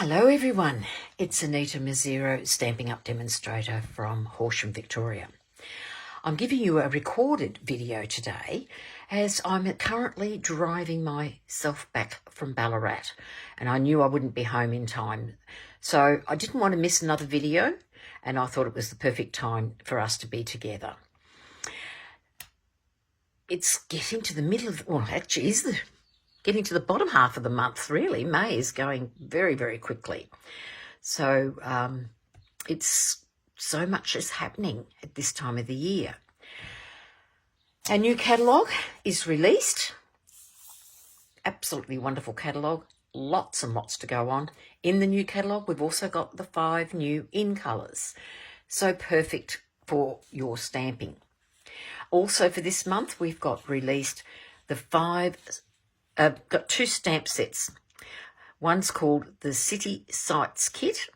Hello everyone, it's Anita Mazzero, Stampin' Up! Demonstrator from Horsham, Victoria. I'm giving you a recorded video today as I'm currently driving myself back from Ballarat and I knew I wouldn't be home in time. So I didn't want to miss another video and I thought it was the perfect time for us to be together. It's getting to the middle of, well actually is getting to the bottom half of the month, really. May is going very, very quickly. So it's so much is happening at this time of the year. Our new catalogue is released. Absolutely wonderful catalogue. Lots and lots to go on. In the new catalogue, we've also got the 5 new in colours. So perfect for your stamping. Also for this month, we've got released the 5... got 2 stamp sets. One's called the City Sights Kit,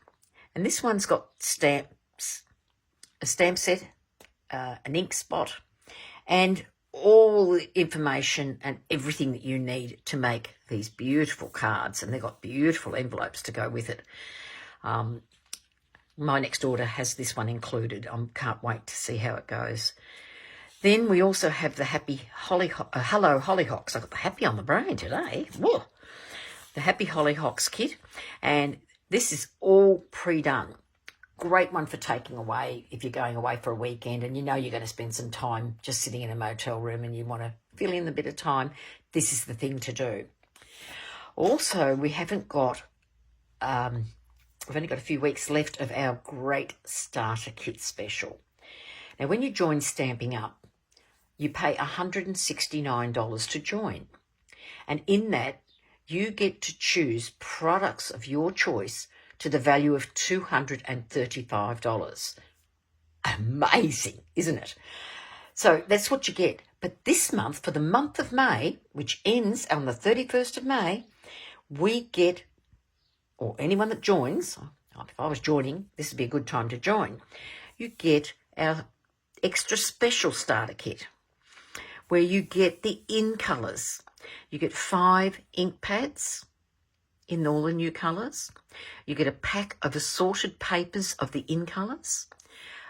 and this one's got stamps, a stamp set, an ink spot, and all the information and everything that you need to make these beautiful cards, and they've got beautiful envelopes to go with it. My next order has this one included. I can't wait to see how it goes. Then we also have the Happy Hello Hollyhocks. I've got the happy on the brain today. Whoa. The Happy Hollyhocks kit. And this is all pre-done. Great one for taking away if you're going away for a weekend and you know you're going to spend some time just sitting in a motel room and you want to fill in a bit of time. This is the thing to do. Also, we haven't got... we've only got a few weeks left of our great starter kit special. Now, when you join Stampin' Up, you pay $169 to join. And in that, you get to choose products of your choice to the value of $235. Amazing, isn't it? So that's what you get. But this month, for the month of May, which ends on the 31st of May, we get, or anyone that joins, if I was joining, this would be a good time to join, you get our extra special starter kit, where you get the in colours. You get 5 ink pads in all the new colours. You get a pack of assorted papers of the in colours,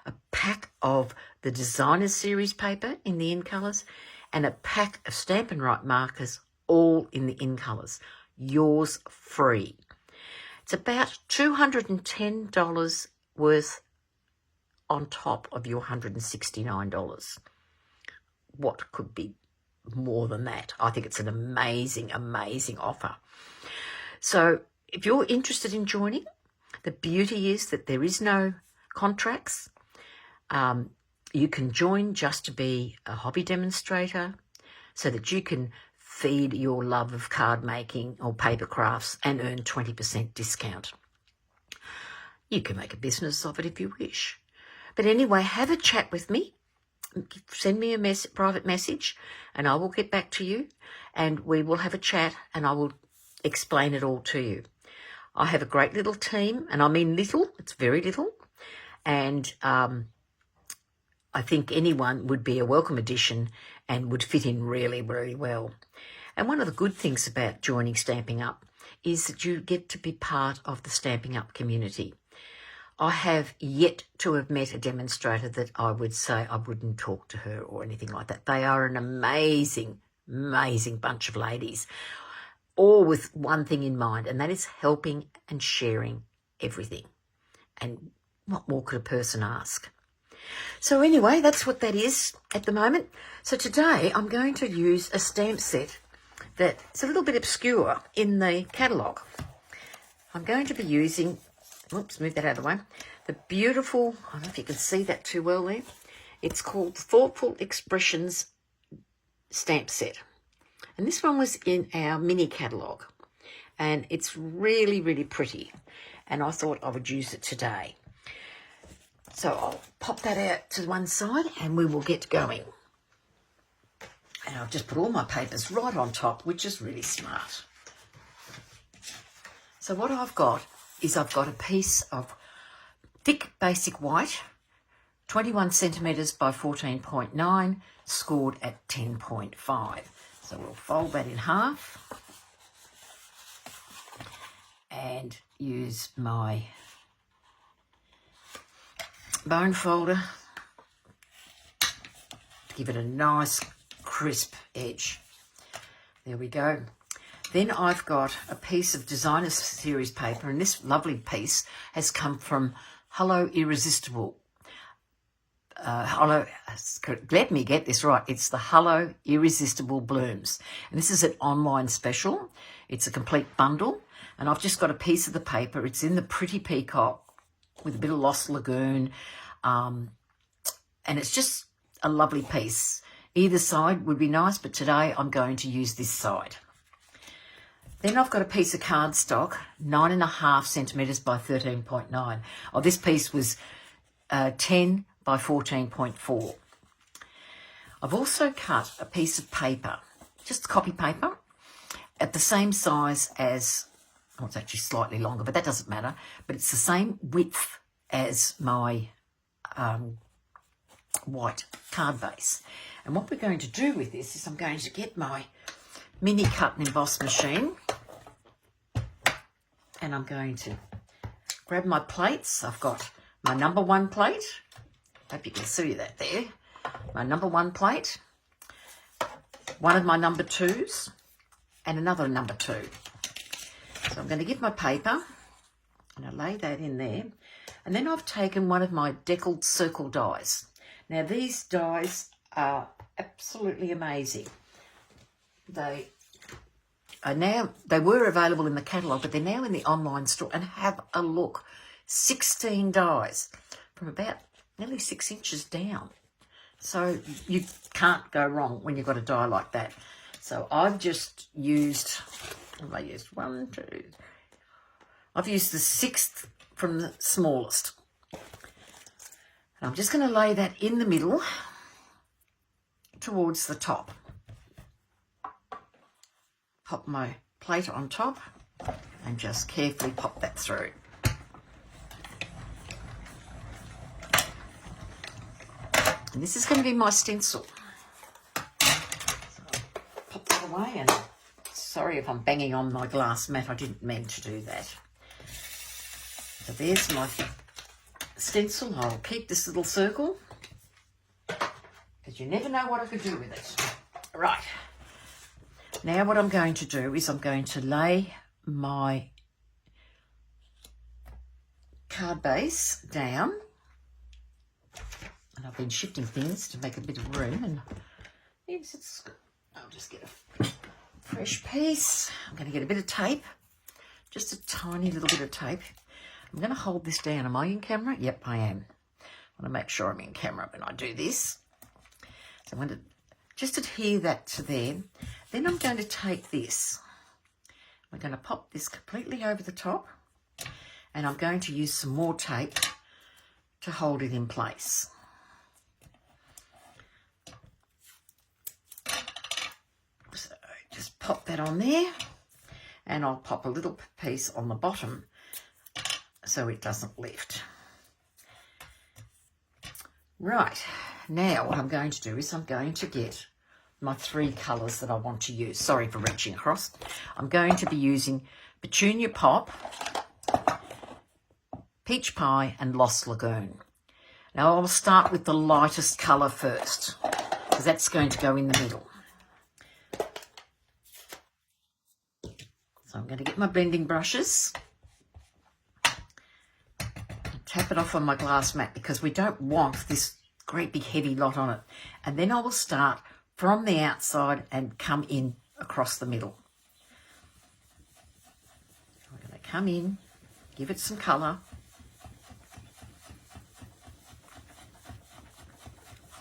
a pack of the Designer Series paper in the in colours, and a pack of Stampin' Right markers, all in the in colours. Yours free. It's about $210 worth on top of your $169. What could be more than that? I think it's an amazing, amazing offer. So if you're interested in joining, the beauty is that there is no contracts. You can join just to be a hobby demonstrator so that you can feed your love of card making or paper crafts and earn 20% discount. You can make a business of it if you wish. But anyway, have a chat with me. Send me a private message and I will get back to you and we will have a chat and I will explain it all to you. I have a great little team, and I mean little, it's very little, and I think anyone would be a welcome addition and would fit in really, really well. And one of the good things about joining Stampin' Up is that you get to be part of the Stampin' Up community. I have yet to have met a demonstrator that I would say I wouldn't talk to her or anything like that. They are an amazing, amazing bunch of ladies, all with one thing in mind, and that is helping and sharing everything. And what more could a person ask? So anyway, that's what that is at the moment. So today I'm going to use a stamp set that's a little bit obscure in the catalogue. I'm going to be using... Oops, move that out of the way. The beautiful, I don't know if you can see that too well there. It's called Thoughtful Expressions Stamp Set. And this one was in our mini catalogue. And it's really, really pretty. And I thought I would use it today. So I'll pop that out to one side and we will get going. And I've just put all my papers right on top, which is really smart. So what I've got is I've got a piece of thick basic white, 21 centimetres by 14.9, scored at 10.5. So we'll fold that in half and use my bone folder to give it a nice crisp edge. There we go. Then I've got a piece of Designer Series paper, and this lovely piece has come from Hello Irresistible. Let me get this right. It's the Hello Irresistible Blooms. And this is an online special. It's a complete bundle. And I've just got a piece of the paper. It's in the Pretty Peacock with a bit of Lost Lagoon. And it's just a lovely piece. Either side would be nice, but today I'm going to use this side. Then I've got a piece of cardstock, 9.5 centimetres by 13.9. Oh, this piece was 10 by 14.4. I've also cut a piece of paper, just copy paper, at the same size as, oh, it's actually slightly longer, but that doesn't matter, but it's the same width as my white card base. And what we're going to do with this is I'm going to get my mini cut and emboss machine, and I'm going to grab my plates. I've got my number 1 plate. Hope you can see that there. My number 1 plate, one of my number 2s, and another number 2. So I'm going to get my paper and I lay that in there. And then I've taken one of my deckled circle dies. Now these dies are absolutely amazing. They were available in the catalogue, but they're now in the online store, and have a look. 16 dies from about nearly 6 inches down. So you can't go wrong when you've got a die like that. So I've just used, I've used I've used the 6th from the smallest. And I'm just going to lay that in the middle towards the top. Pop my plate on top and just carefully pop that through. And this is going to be my stencil. So pop that away, and sorry if I'm banging on my glass mat, I didn't mean to do that. So there's my stencil. I'll keep this little circle because you never know what I could do with it. Right. Now what I'm going to do is I'm going to lay my card base down. And I've been shifting things to make a bit of room. And yes, I'll just get a fresh piece. I'm going to get a bit of tape, just a tiny little bit of tape. I'm going to hold this down. Am I in camera? Yep, I am. I want to make sure I'm in camera when I do this. So I'm going to just adhere that to there. Then I'm going to take this. We're going to pop this completely over the top, and I'm going to use some more tape to hold it in place. So just pop that on there, and I'll pop a little piece on the bottom so it doesn't lift. Right, now what I'm going to do is I'm going to get my 3 colours that I want to use. Sorry for reaching across. I'm going to be using Petunia Pop, Peach Pie and Lost Lagoon. Now I'll start with the lightest colour first, because that's going to go in the middle. So I'm going to get my blending brushes, tap it off on my glass mat because we don't want this great big heavy lot on it. And then I will start from the outside and come in across the middle. We're going to come in, give it some colour,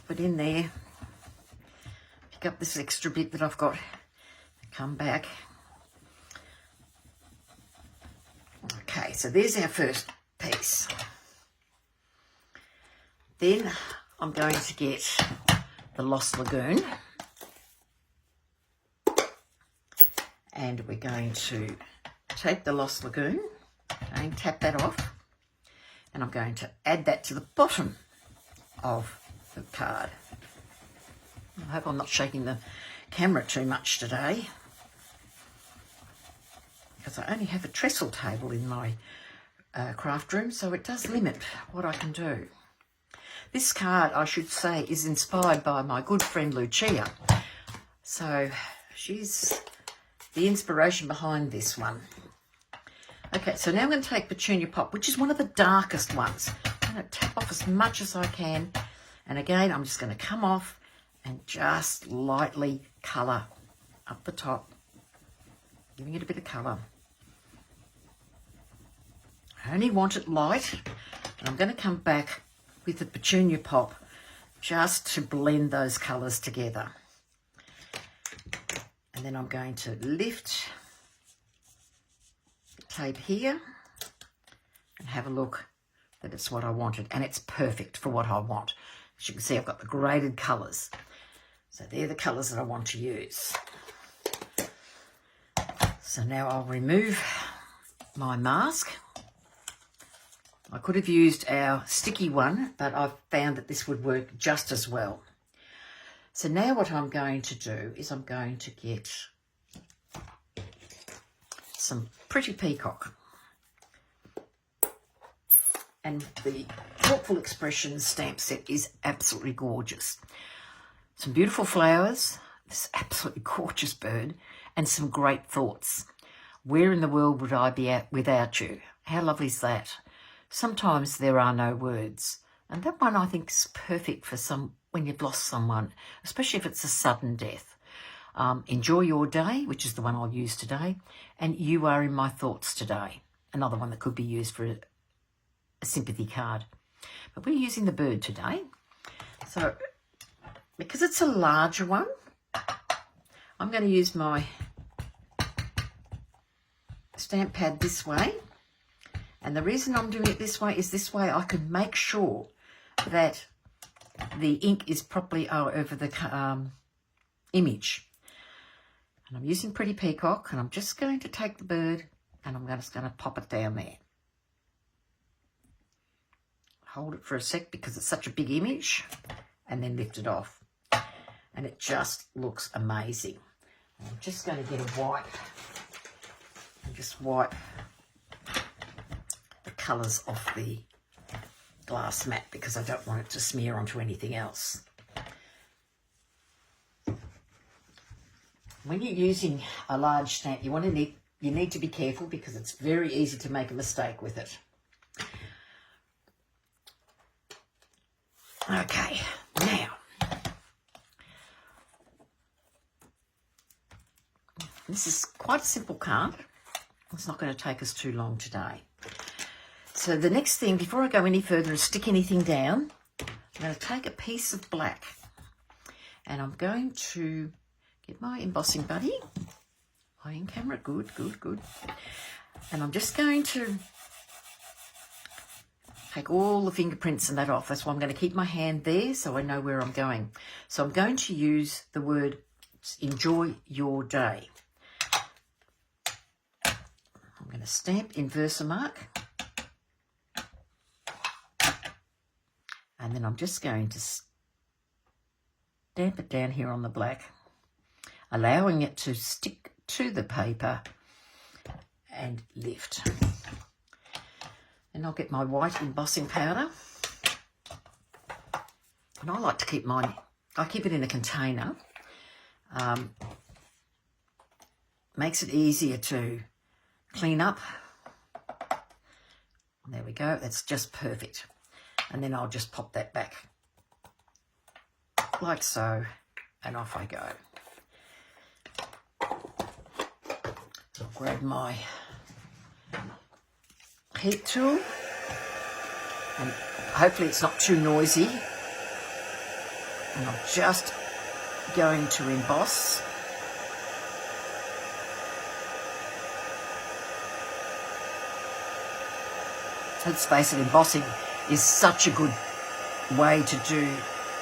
put it in there, pick up this extra bit that I've got, come back. Okay, so there's our first piece. Then I'm going to get the Lost Lagoon, and we're going to take the Lost Lagoon and tap that off, and I'm going to add that to the bottom of the card. I hope I'm not shaking the camera too much today. because I only have a trestle table in my craft room, so it does limit what I can do. This card, I should say, is inspired by my good friend Lucia. So she's the inspiration behind this one. Okay, so now I'm going to take Petunia Pop, which is one of the darkest ones. I'm going to tap off as much as I can. And again, I'm just going to come off and just lightly colour up the top, giving it a bit of colour. I only want it light, and I'm going to come back with the Petunia Pop just to blend those colours together. And then I'm going to lift the tape here and have a look that it's what I wanted, and it's perfect for what I want. As you can see, I've got the graded colours. So they're the colours that I want to use. So now I'll remove my mask. I could have used our sticky one, but I've found that this would work just as well. So now what I'm going to do is I'm going to get some Pretty Peacock. And the Thoughtful Expressions stamp set is absolutely gorgeous. Some beautiful flowers, this absolutely gorgeous bird, and some great thoughts. Where in the world would I be at without you? How lovely is that? Sometimes there are no words. And that one I think is perfect for when you've lost someone, especially if it's a sudden death. Enjoy your day, which is the one I'll use today. And you are in my thoughts today. Another one that could be used for a sympathy card. But we're using the bird today. So because it's a larger one, I'm going to use my stamp pad this way. And the reason I'm doing it this way is this way I can make sure that the ink is properly over the image. And I'm using Pretty Peacock, and I'm just going to take the bird and I'm just going to pop it down there. Hold it for a sec because it's such a big image, and then lift it off. And it just looks amazing. And I'm just going to get a wipe and just wipe the colours off the glass mat because I don't want it to smear onto anything else. When you're using a large stamp, you need to be careful because it's very easy to make a mistake with it. Okay, now this is quite a simple card. It's not going to take us too long today. So the next thing, before I go any further and stick anything down, I'm going to take a piece of black and I'm going to get my embossing buddy. Eye in camera, good. And I'm just going to take all the fingerprints and that off. That's why I'm going to keep my hand there so I know where I'm going. So I'm going to use the word enjoy your day. I'm going to stamp in Versamark. And then I'm just going to stamp it down here on the black, allowing it to stick to the paper and lift. And I'll get my white embossing powder. And I like to keep mine, I keep it in a container. Makes it easier to clean up. There we go, that's just perfect. And then I'll just pop that back like so, and off I go. I'll grab my heat tool, and hopefully it's not too noisy. And I'm just going to emboss. Let's face it, embossing is such a good way to do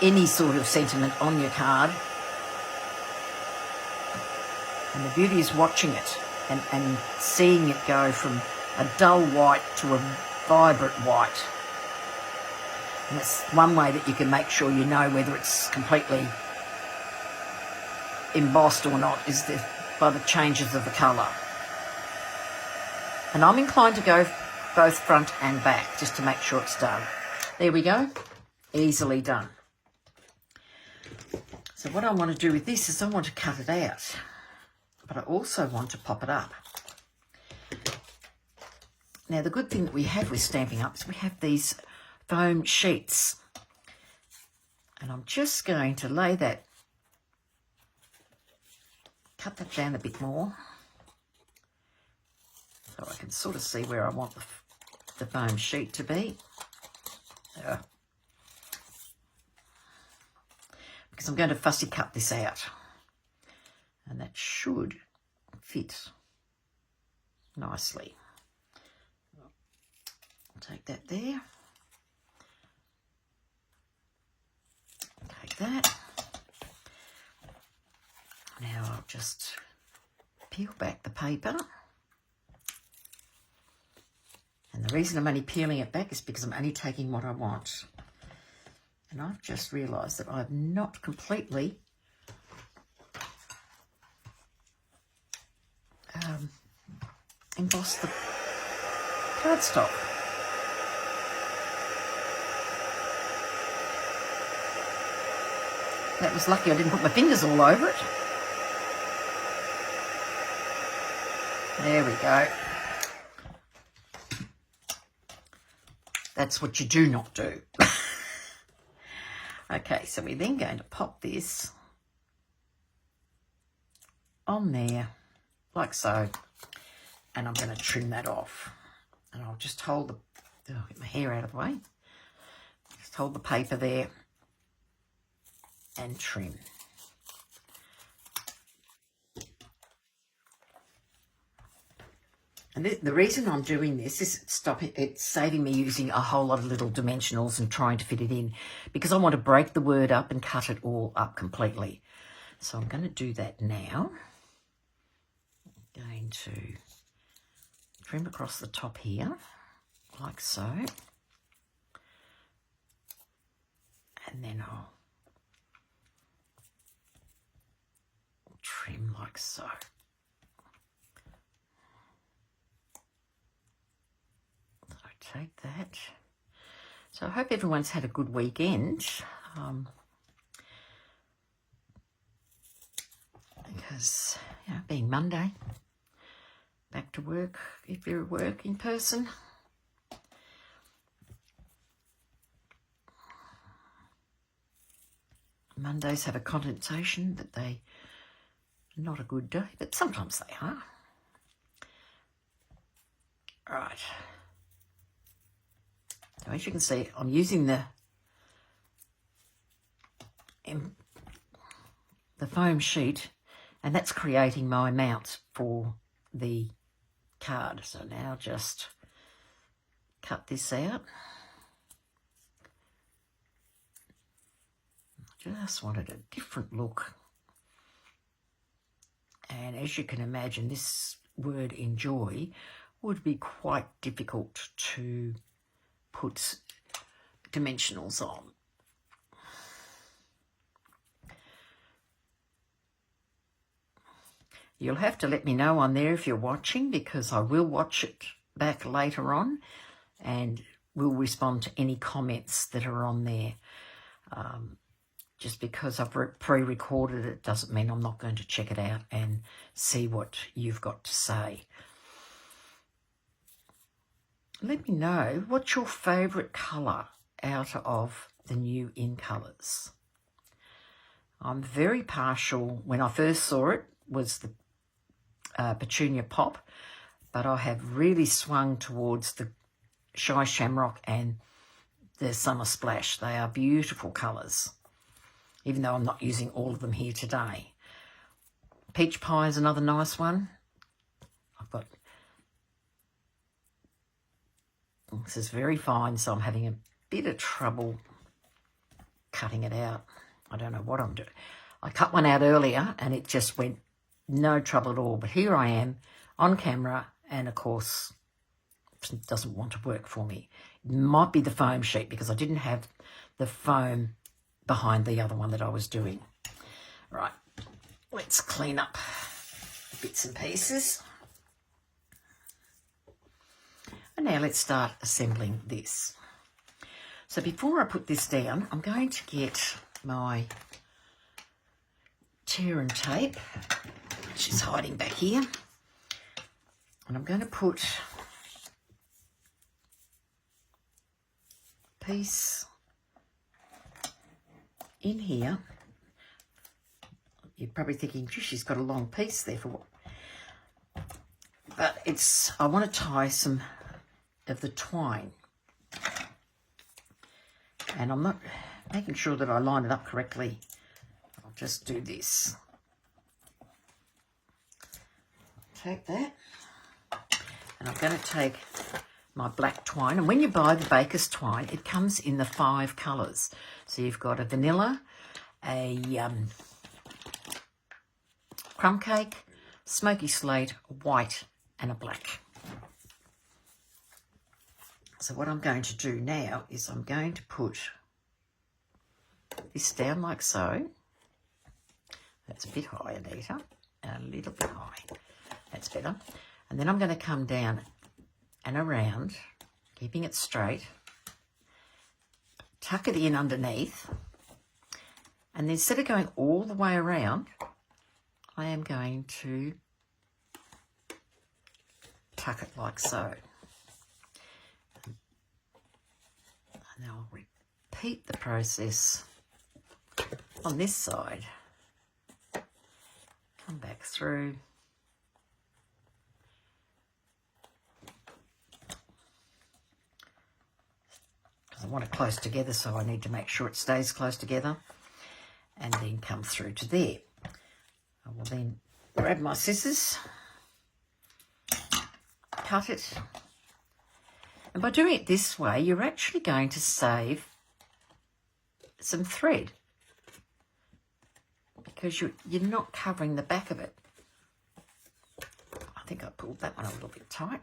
any sort of sentiment on your card. And the beauty is watching it and seeing it go from a dull white to a vibrant white. And that's one way that you can make sure you know whether it's completely embossed or not, is by the changes of the colour. And I'm inclined to go both front and back just to make sure it's done. There we go. Easily done. So what I want to do with this is I want to cut it out, but I also want to pop it up. Now, the good thing that we have with Stampin' Up is we have these foam sheets. And I'm just going to lay that, cut that down a bit more, so I can sort of see where I want the foam sheet to be. Because I'm going to fussy cut this out. And that should fit nicely. I'll take that there. Take that. Now I'll just peel back the paper. And the reason I'm only peeling it back is because I'm only taking what I want. And I've just realised that I've not completely embossed the cardstock. That was lucky I didn't put my fingers all over it. There we go. That's what you do not do. Okay, so we're then going to pop this on there, like so. And I'm going to trim that off. And I'll just hold the, get my hair out of the way. Just hold the paper there and trim. And the reason I'm doing this is it's saving me using a whole lot of little dimensionals and trying to fit it in, because I want to break the word up and cut it all up completely. So I'm going to do that now. I'm going to trim across the top here, like so. And then I'll trim like so. Take that. So I hope everyone's had a good weekend, because, you know, being Monday, back to work if you're at work in person. Mondays have a connotation that they are not a good day, but sometimes they are. Right. So as you can see, I'm using the foam sheet, and that's creating my amount for the card. So now just cut this out. Just wanted a different look. And as you can imagine, this word enjoy would be quite difficult to put dimensionals on. You'll have to let me know on there if you're watching, because I will watch it back later on and will respond to any comments that are on there. Just because I've pre-recorded it doesn't mean I'm not going to check it out and see what you've got to say. Let me know what's your favourite colour out of the new In Colours. I'm very partial, when I first saw it, was the Petunia Pop, but I have really swung towards the Shy Shamrock and the Summer Splash. They are beautiful colours, even though I'm not using all of them here today. Peach Pie is another nice one. I've got... This is very fine, so I'm having a bit of trouble cutting it out. I don't know what I'm doing. I cut one out earlier and it just went no trouble at all. But here I am on camera and, of course, it doesn't want to work for me. It might be the foam sheet because I didn't have the foam behind the other one that I was doing. Right, let's clean up bits and pieces. And now let's start assembling this. So before I put this down, I'm going to get my tear and tape, which is hiding back here. And I'm going to put a piece in here. You're probably thinking, gee, she's got a long piece there for what? But I want to tie some of the twine. And I'm not making sure that I line it up correctly. I'll just do this. Take that. And I'm going to take my black twine. And when you buy the baker's twine, it comes in the 5 colours. So you've got a vanilla, a crumb cake, smoky slate, white, and a black. So what I'm going to do now is I'm going to put this down like so. That's a bit high, Anita. A little bit high. That's better. And then I'm going to come down and around, keeping it straight. Tuck it in underneath. And then instead of going all the way around, I am going to tuck it like so. And I'll repeat the process on this side. Come back through. Because I want it close together, so I need to make sure it stays close together. And then come through to there. I will then grab my scissors, cut it. And by doing it this way, you're actually going to save some thread because you're not covering the back of it. I think I pulled that one a little bit tight.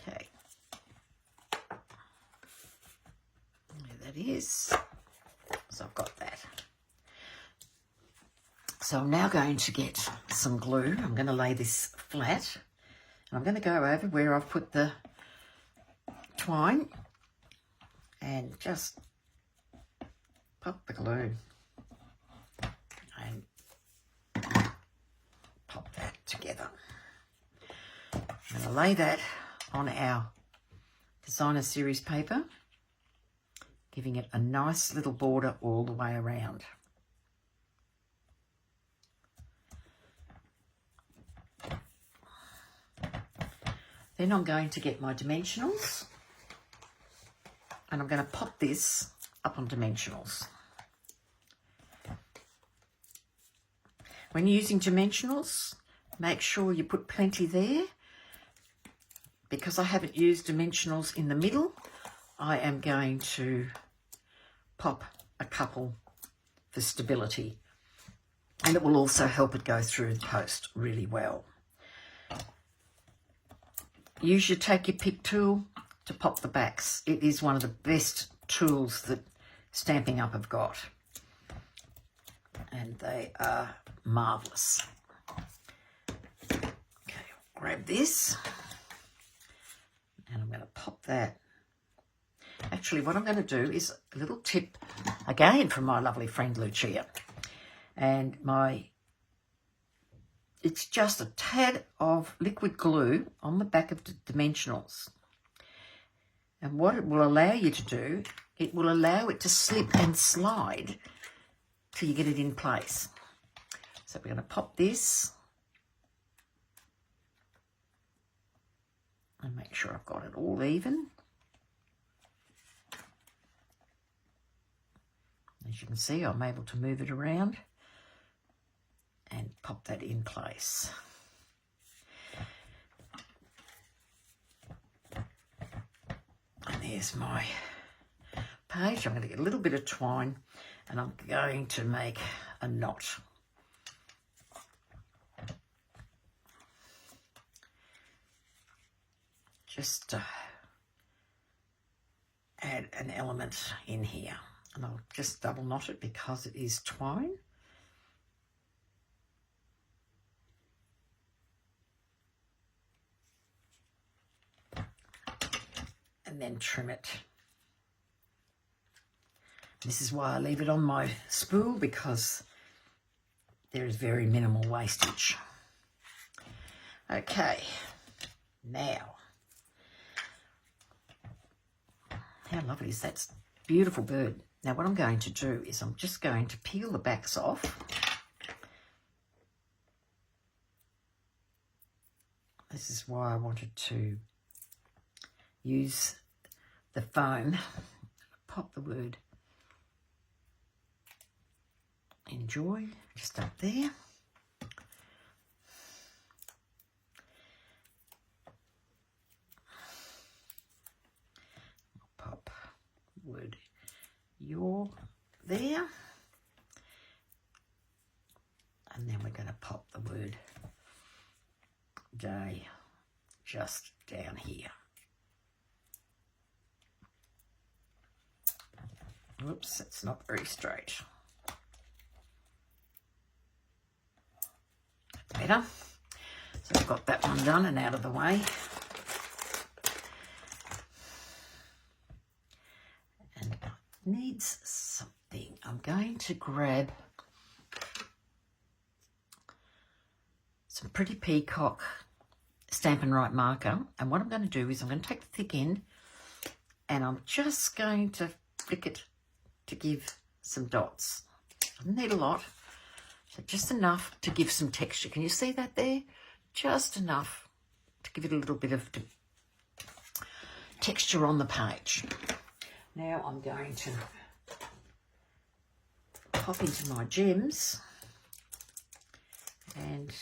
Okay. There that is. So I've got that. So I'm now going to get some glue. I'm going to lay this flat. And I'm going to go over where I've put the twine and just pop the glue and pop that together. I'm going to lay that on our designer series paper, giving it a nice little border all the way around. Then I'm going to get my dimensionals and I'm going to pop this up on dimensionals. When you're using dimensionals, make sure you put plenty there. Because I haven't used dimensionals in the middle, I am going to pop a couple for stability. And it will also help it go through the post really well. Use your take your pick tool to pop the backs. It is one of the best tools that Stampin' Up have got. And they are marvellous. Okay, I'll grab this. And I'm going to pop that. Actually, what I'm going to do is a little tip, again, from my lovely friend Lucia. And it's just a tad of liquid glue on the back of the dimensionals. And what it will allow you to do, it will allow it to slip and slide till you get it in place. So we're going to pop this and make sure I've got it all even. As you can see, I'm able to move it around and pop that in place. And there's my page. I'm going to get a little bit of twine and I'm going to make a knot. Just to add an element in here. And I'll just double knot it because it is twine. and then trim it. This is why I leave it on my spool, because there is very minimal wastage. Okay, now, how lovely is that beautiful bird? Now what I'm going to do is I'm just going to peel the backs off. This is why I wanted to use the foam. Pop the word enjoy just up there. Pop word you're there. And then we're going to pop the word day just down here. Whoops, it's not very straight. Better. So I've got that one done and out of the way. And it needs something. I'm going to grab some Pretty Peacock Stampin' Right marker, and what I'm going to do is I'm going to take the thick end and I'm just going to flick it to give some dots. Doesn't need a lot, so just enough to give some texture. Can you see that there? Just enough to give it a little bit of texture on the page. Now I'm going to pop into my gems, and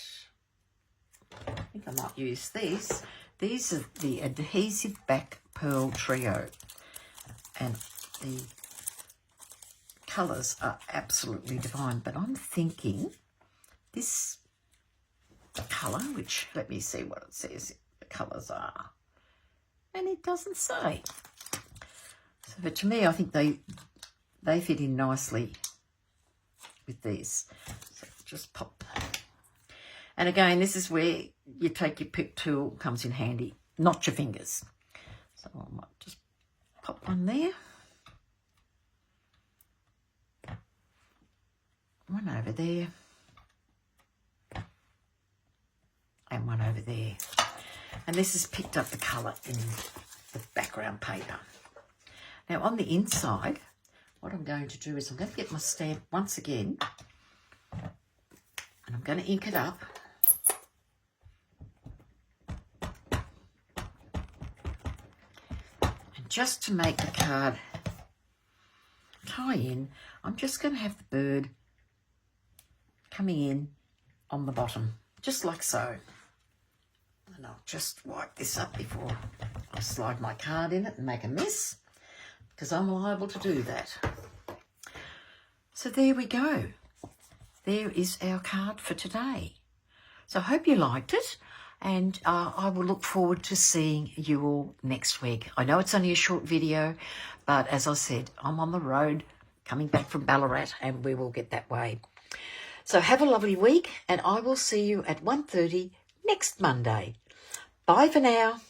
I think I might use these. These are the Adhesive Back Pearl Trio, and the colours are absolutely divine, but I'm thinking this colour, which, let me see what it says the colours are, and it doesn't say. So, but to me, I think they fit in nicely with these. So just pop. And again, this is where you take your pick tool, comes in handy, not your fingers. So I might just pop one there. One over there. And one over there. And this has picked up the colour in the background paper. Now on the inside, what I'm going to do is I'm going to get my stamp once again, and I'm going to ink it up. And just to make the card tie in, I'm just going to have the bird coming in on the bottom, just like so. And I'll just wipe this up before I slide my card in it and make a mess, because I'm liable to do that. So there we go. There is our card for today. So I hope you liked it, and I will look forward to seeing you all next week. I know it's only a short video, but as I said, I'm on the road coming back from Ballarat, and we will get that way. So have a lovely week, and I will see you at 1:30 next Monday. Bye for now.